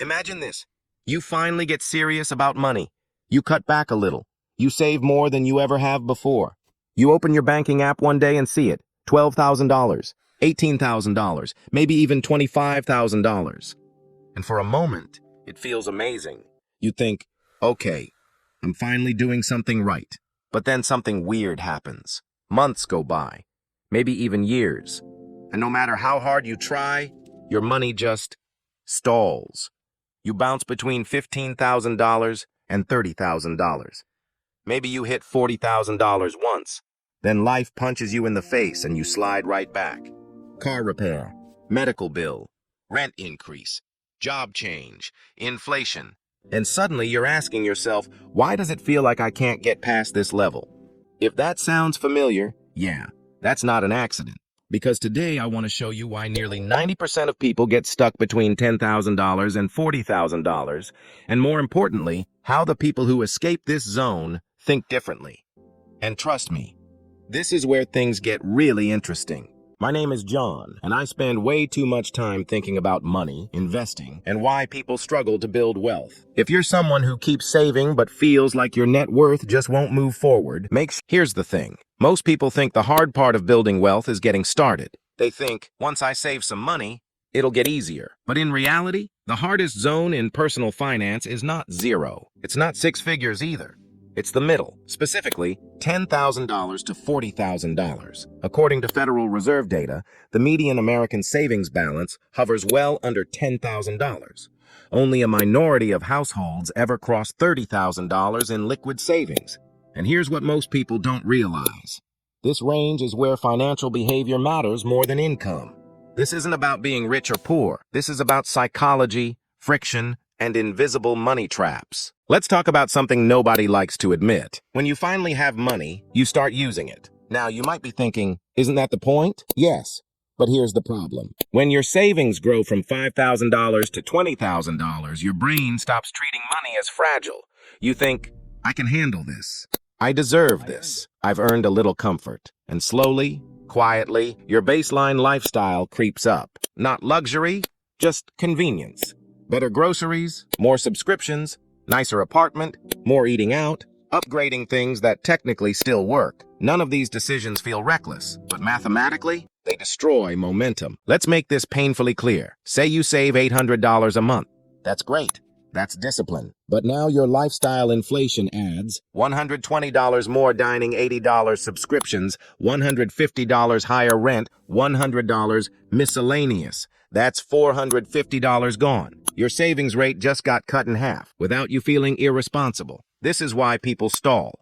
Imagine this. You finally get serious about money. You cut back a little. You save more than you ever have before. You open your banking app one day and see it. $12,000, $18,000, maybe even $25,000. And for a moment, it feels amazing. You think, okay, I'm finally doing something right. But then something weird happens. Months go by, maybe even years. And no matter how hard you try, your money just stalls. You bounce between $15,000 and $30,000. Maybe you hit $40,000 once. Then life punches you in the face and you slide right back. Car repair, medical bill, rent increase, job change, inflation. And suddenly you're asking yourself, why does it feel like I can't get past this level? If that sounds familiar, yeah, that's not an accident. Because today I want to show you why nearly 90% of people get stuck between $10,000 and $40,000, and more importantly, how the people who escape this zone think differently. And trust me, this is where things get really interesting. My name is John, and I spend way too much time thinking about money, investing, and why people struggle to build wealth. If you're someone who keeps saving but feels like your net worth just won't move forward, here's the thing. Most people think the hard part of building wealth is getting started. They think, once I save some money, it'll get easier. But in reality, the hardest zone in personal finance is not zero. It's not six figures either. It's the middle, specifically $10,000 to $40,000. According to Federal Reserve data, the median American savings balance hovers well under $10,000. Only a minority of households ever cross $30,000 in liquid savings. And here's what most people don't realize. This range is where financial behavior matters more than income. This isn't about being rich or poor. This is about psychology, friction, and invisible money traps. Let's talk about something nobody likes to admit. When you finally have money, you start using it. Now, you might be thinking, isn't that the point? Yes, but here's the problem. When your savings grow from $5,000 to $20,000, your brain stops treating money as fragile. You think, I can handle this. I deserve this. I've earned a little comfort. And slowly, quietly, your baseline lifestyle creeps up. Not luxury, just convenience. Better groceries, more subscriptions, nicer apartment, more eating out, upgrading things that technically still work. None of these decisions feel reckless, but mathematically, they destroy momentum. Let's make this painfully clear. Say you save $800 a month. That's great. That's discipline. But now your lifestyle inflation adds $120 more dining, $80 subscriptions, $150 higher rent, $100 miscellaneous. That's $450 gone. Your savings rate just got cut in half without you feeling irresponsible. This is why people stall.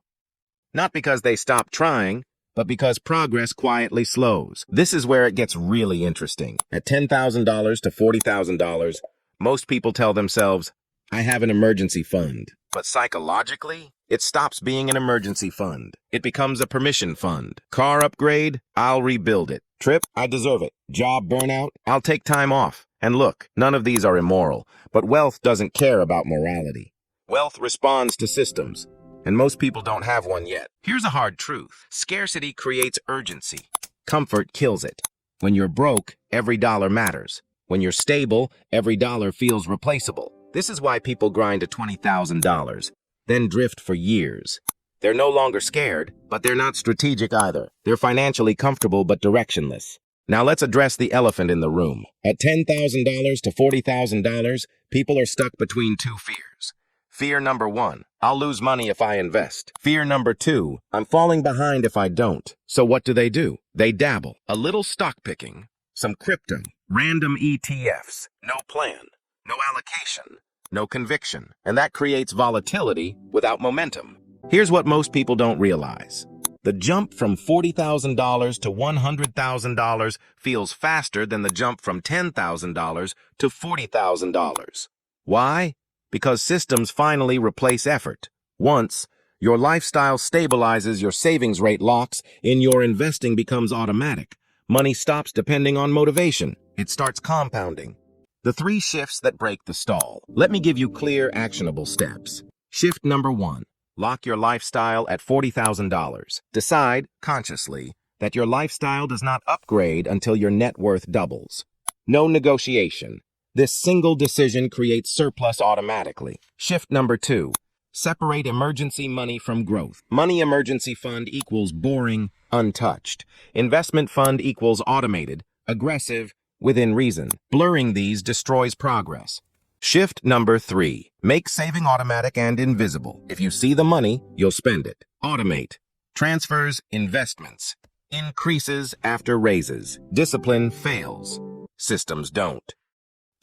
Not because they stop trying, but because progress quietly slows. This is where it gets really interesting. At $10,000 to $40,000, most people tell themselves, I have an emergency fund. But psychologically, it stops being an emergency fund. It becomes a permission fund. Car upgrade, I'll rebuild it. Trip, I deserve it. Job burnout, I'll take time off. And look, none of these are immoral, but wealth doesn't care about morality. Wealth responds to systems, and most people don't have one yet. Here's a hard truth. Scarcity creates urgency. Comfort kills it. When you're broke, every dollar matters. When you're stable, every dollar feels replaceable. This is why people grind to $20,000, then drift for years. They're no longer scared, but they're not strategic either. They're financially comfortable but directionless. Now let's address the elephant in the room. At $10,000 to $40,000, people are stuck between two fears. Fear number one, I'll lose money if I invest. Fear number two, I'm falling behind if I don't. So what do? They dabble. A little stock picking, some crypto, random ETFs, no plan, no allocation, no conviction. And that creates volatility without momentum. Here's what most people don't realize. The jump from $40,000 to $100,000 feels faster than the jump from $10,000 to $40,000. Why? Because systems finally replace effort. Once your lifestyle stabilizes, your savings rate locks in, your investing becomes automatic. Money stops depending on motivation. It starts compounding. The three shifts that break the stall. Let me give you clear, actionable steps. Shift number one. Lock your lifestyle at $40,000. Decide, consciously, that your lifestyle does not upgrade until your net worth doubles. No negotiation. This single decision creates surplus automatically. Shift number 2. Separate emergency money from growth. Money emergency fund equals boring, untouched. Investment fund equals automated, aggressive, within reason. Blurring these destroys progress. Shift number 3. Make saving automatic and invisible. If you see the money, you'll spend it. Automate. Transfers, investments. Increases after raises. Discipline fails. Systems don't.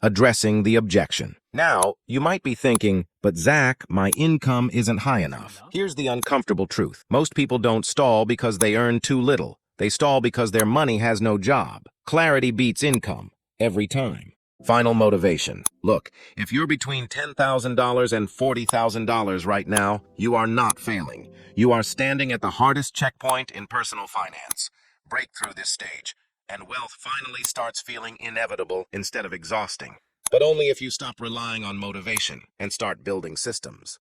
Addressing the objection. Now, you might be thinking, but Zach, my income isn't high enough. Here's the uncomfortable truth. Most people don't stall because they earn too little. They stall because their money has no job. Clarity beats income, every time. Final motivation. Look, if you're between $10,000 and $40,000 right now, you are not failing. You are standing at the hardest checkpoint in personal finance. Break through this stage, and wealth finally starts feeling inevitable instead of exhausting. But only if you stop relying on motivation and start building systems.